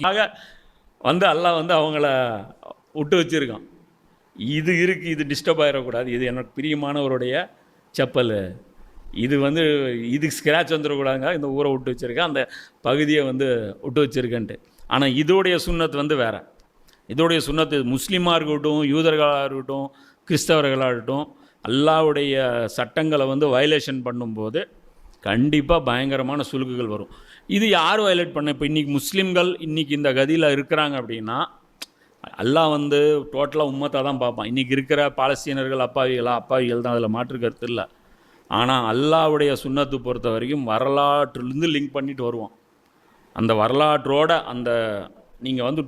நோக்கியாக வந்து அல்லாஹ் வந்து அவங்கள விட்டு வச்சுருக்கான். இது இருக்குது, இது டிஸ்டர்ப் ஆகிடக்கூடாது, இது எனக்கு பிரியமானவருடைய செப்பல், இது வந்து இதுக்கு ஸ்க்ராட்ச் வந்துடக்கூடாதுங்க, இந்த ஊரை விட்டு வச்சுருக்கேன், அந்த பகுதியை வந்து விட்டு வச்சுருக்கேன்ட்டு. ஆனால் இதோடைய சுன்னத்து வந்து வேறு. இதோடைய சுன்னத்து முஸ்லீமாக இருக்கட்டும், யூதர்களாக இருக்கட்டும், கிறிஸ்தவர்களாக இருக்கட்டும், அல்லாஹ்வுடைய சட்டங்களை வந்து வயலேஷன் பண்ணும்போது கண்டிப்பாக பயங்கரமான சுலுக்குகள் வரும். இது யார் வயலேட் பண்ண? இப்போ இன்றைக்கி முஸ்லீம்கள் இன்றைக்கி இந்த கதியில் இருக்கிறாங்க அப்படின்னா அல்லாஹ் வந்து டோட்டலாக உம்மத்தாக தான் பார்ப்பான். இன்றைக்கி இருக்கிற பாலஸ்தீனர்கள் அப்பாவிகள் தான், அதில் மாற்று கருத்து இல்லை. ஆனால் அல்லாஹ்வுடைய சுன்னத்து பொறுத்த வரைக்கும் வரலாற்றிலிருந்து லிங்க் பண்ணிட்டு வருவோம். அந்த வரலாற்றோட அந்த நீங்கள் வந்து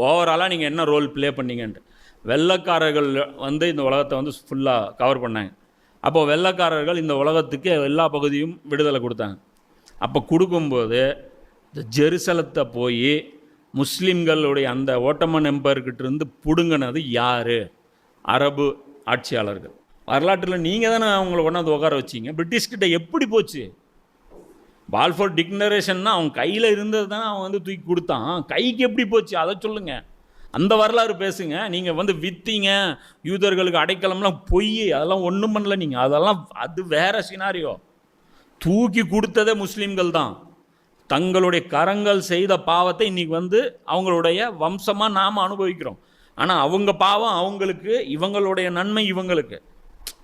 ஓவராலாக நீங்கள் என்ன ரோல் ப்ளே பண்ணீங்கன்ட்டு. வெள்ளைக்காரர்கள் வந்து இந்த உலகத்தை வந்து ஃபுல்லாக கவர் பண்ணாங்க. அப்போது வெள்ளைக்காரர்கள் இந்த உலகத்துக்கு எல்லா பகுதியும் விடுதலை கொடுத்தாங்க. அப்போ கொடுக்கும்போது இந்த ஜெருசலத்தை போய் முஸ்லீம்களுடைய அந்த ஓட்டமன் எம்பையர்கிட்டேருந்து பிடுங்கினது யார்? அரபு ஆட்சியாளர்கள். வரலாற்றில் நீங்கள் தானே அவங்கள கொண்டாந்து உட்கார வச்சிங்க. பிரிட்டிஷ்கிட்ட எப்படி போச்சு? பால்ஃபோர் டிக்ளரேஷன்னா அவன் கையில் இருந்தது தான் அவன் வந்து தூக்கி கொடுத்தான். கைக்கு எப்படி போச்சு அதை சொல்லுங்கள். அந்த வரலாறு பேசுங்க. நீங்கள் வந்து விற்றீங்க, யூதர்களுக்கு அடைக்கலம்லாம் பொய், அதெல்லாம் ஒன்றும் பண்ணல நீங்கள். அதெல்லாம் அது வேறு சினாரியோ. தூக்கி கொடுத்ததே முஸ்லீம்கள் தான். தங்களுடைய கரங்கள் செய்த பாவத்தை இன்றைக்கி வந்து அவங்களுடைய வம்சமாக நாம் அனுபவிக்கிறோம். ஆனால் அவங்க பாவம் அவங்களுக்கு, இவங்களுடைய நன்மை இவங்களுக்கு.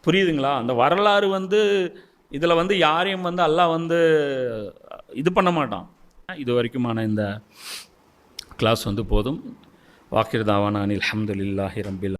புரியுதுங்களா? அந்த வரலாறு வந்து இதில் வந்து யாரையும் வந்து அல்லாஹ் வந்து இது பண்ண மாட்டான். இது வரைக்குமான இந்த கிளாஸ் வந்து போதும். வாக்கிர் தாவானா அனில் அல்ஹம்துலில்லாஹி ரப்பில்